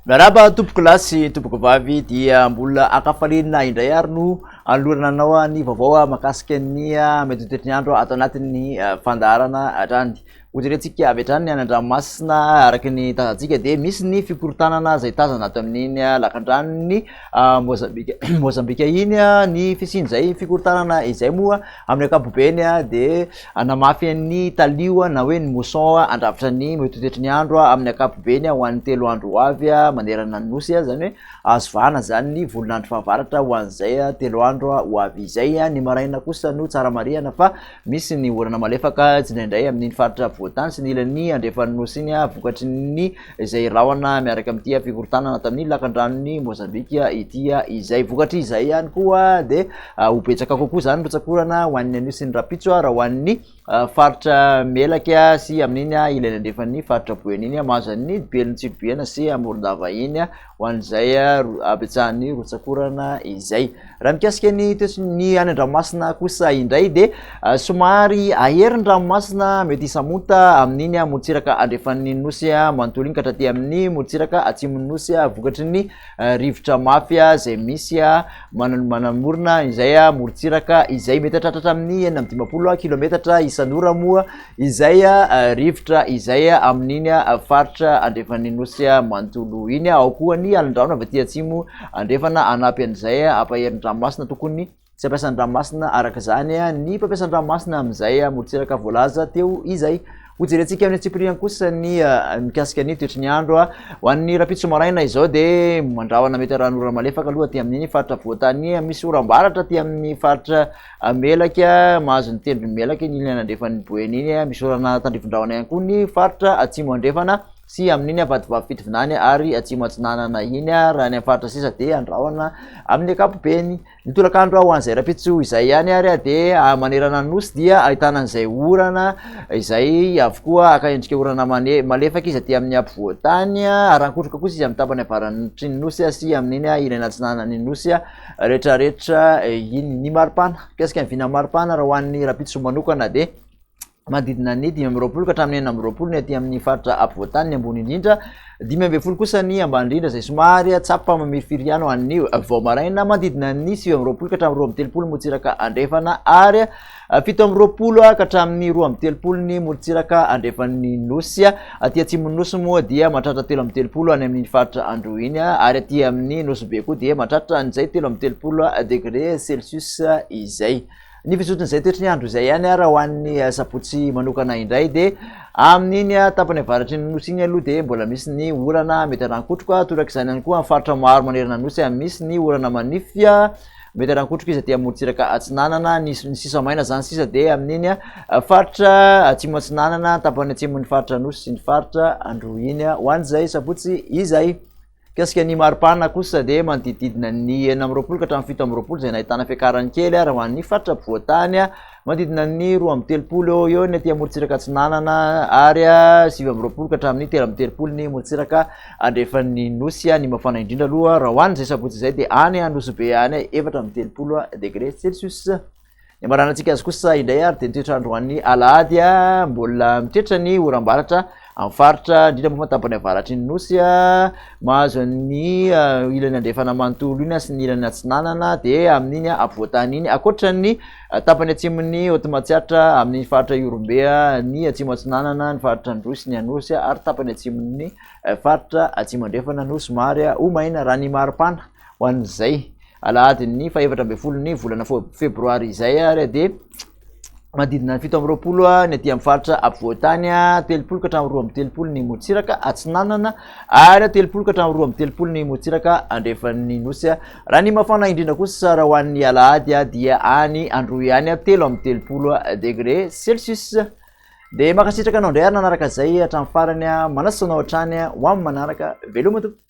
Miarahaba tompoko lasy tompoko vavy dia mbola akafalinina indray ary no alorana anao ny vaovao mahakasika ny metotoetry ny andro ato anatin'ny fandaharana hatrany. Hojerentsika avy hatrany ny an-dranomasina araky ny tazantsika dia misy ny fikorotanana izay tazana ato amin'iny lakandranony Mozambika iny ny fisiny izay fikorotanana izay moa amin'ny ankapobeny dia namafy ny talio na hoe ny mousson andrafitra ny metotoetry ny andro amin'ny ankapobeny ho an'ny 3 andro ho avy manerana ny nosy zany hoe azo vahana zany ny volonandro fahavaratra ho an'izay 3 andro ho avy izay ny maraina kosa no tsara marihana fa misy ny orana malefaka tsy indraindray amin'iny faritra voatany sy ny ilany andrefan'ny nosy iny vokatry ny izay rahona miaraka amin'ity fikorotanana ato amin'ny lakandranony Mozambika ity izay vokatry izay ihany koa dia ho betsaka kokoa zany rotsakorana ho an'ny nosy ny rapitso raha ho an'ny faritra melaka sy amin'iny ilany andrefan'ny faritra boeniny mahazo ny belony tsilobiana sy amorondava iny ho an'izay abetsahan'ny rotsakorana izay. Raha mikasika ny toetriny any an-dranomasina kosa indray dia somary aherin'ny ranomasina mety isamonta amin'iny motsiraka andrefan'ny nosy manontolo iny ka hatraty amin'ny motsiraka atsimon'ny nosy vokatry ny rivotra mafy izay misy manamorona izay morontsiraka izay mety hatratratra amin'ny 9-10 kilometatra isan'ora moa izay rivotra izay amin'iny faritra andrefan'ny nosy manontolo iny ao koa ny alin-drano avy aty atsimo andrefana anampy an'izay ampaherin'ny ranomasina tokony tsy ampiasan'ny ranomasina araka zany ny mpampiasan'ny ranomasina amin'izay morontsiraka voalaza teo izay. Hojerentsika amin'ny tsipiriany kosa ny mikasika ny toetry ny andro ho an'ny rapitso maraina izao dia mandrahona mety ran'ora malefaka aloha aty amin'iny faritra voatany misy oram-baratra aty amin'ny faritra melaka mahazo ny tendrony melaka ny ilany andrefan'ny boeny iny misy orana tandrivon-drahona ihany koa ny faritra atsimo andrefana sy amin'iny avadibavy fitovinany ary atsimo atsinanana iny raha ny faritra sisa dia andrahona amin'ny ankapobeny. Ny tolakandro ho an'izay rapitso izay ihany ary dia manerana ny nosy dia ahitana an'izay orana izay avokoa akaendrika orana malefaka izy aty amin'ny ampovoantany arankotroka kosa izy amin'ny tapany avaranitry ny nosy sy amin'iny ilany atsinanany nosy rehetrarehetra iny ny maripana. Mikasika ny vina maripana raha ho an'ny rapitso manokana dia manodidina ny 520 ka hatramin'ny 420 ny aty amin'ny faritra ampovoantany ny ambony indrindra 520 kosa ny ambany indrindra izay somary tsapa mamirifiry ihany ho an'ny vao maraina manodidina ny 720 ka hatramin'ny 230 motsiraka andrefana ary 720 ka hatramin'ny 230 ny motsiraka andrefan'ny nosy aty atsimon'ny nosy moa dia mahatratra 330 any amin'ny faritra androiny ary aty amin'ny nosy be koa dia mahatratra an'izay 330 degré celsius izay. Ny fisotronyizay toetry ny andro izay ihany raha ho an'ny sabotsy manokana indray dia amin'iny tapany avaratry ny nosy iny aloha dia mbola misy ny orana mety arankotroka torak' izany ihany koa amin'ny faritra maro manerana nosy misy ny orana manify mety arankotroka izy aty amin'ny morontsiraka atsinanana ny sisa maina zany sisa dia amin'iny faritra atsimo atsinanana tapany atsimon'ny faritra nosy sy ny faritra androiny ho an'izay sabotsy izay. Kasika ny maripana kosa dia manodididina ny 920 ka hatramin'ny 720 izay nahitana fiakarany kely raha ho an'ny faritra voatany manodidina ny 230 eo ny aty morontsiraka atsinanana ary 720 ka hatramin'ny 330 ny morontsiraka andrefan'ny nosy ny mafana indrindra aloha raha ho an'izay sabotsy izay dia any nosy be any 430 degré celsius. Ny maranantsika azy kosa indray ary dia nitoetrandro an'ny alahady mbola mitoetra ny oram-baratra amin'ny faritra indrindra moa tapany avaratry ny nosy mahazo ny ilany andrefana manontolo iny sy ny ilany atsinanana dia amin'iny ampovoantany iny akoatra ny tapany atsimon'ny Otomatsiatra amin'ny faritra Iorombe ny atsimo atsinanana ny faritra Androsy ny anosy ary tapany atsimon'ny faritra atsimo andrefana no somary ho maina raha ny maripana ho an'izay alahady ny 14 ny volana febroary izay ary dia manodidina ny 720 ny aty amin'ny faritra ampovoantany 30 ka hatramin'ny 230 ny morontsiraka atsinanana ary 30 ka hatramin'ny 230 ny morontsiraka andrefan'ny nosy. Raha ny mafana indrindra kosa raha ho an'ny alahady dia any andro ihany 330 degré celsius. Dia makasitraka anao indray ary nanaraka izay hatramin'ny farany manasanao hatrany ho amin'ny manaraka veloma tompoko.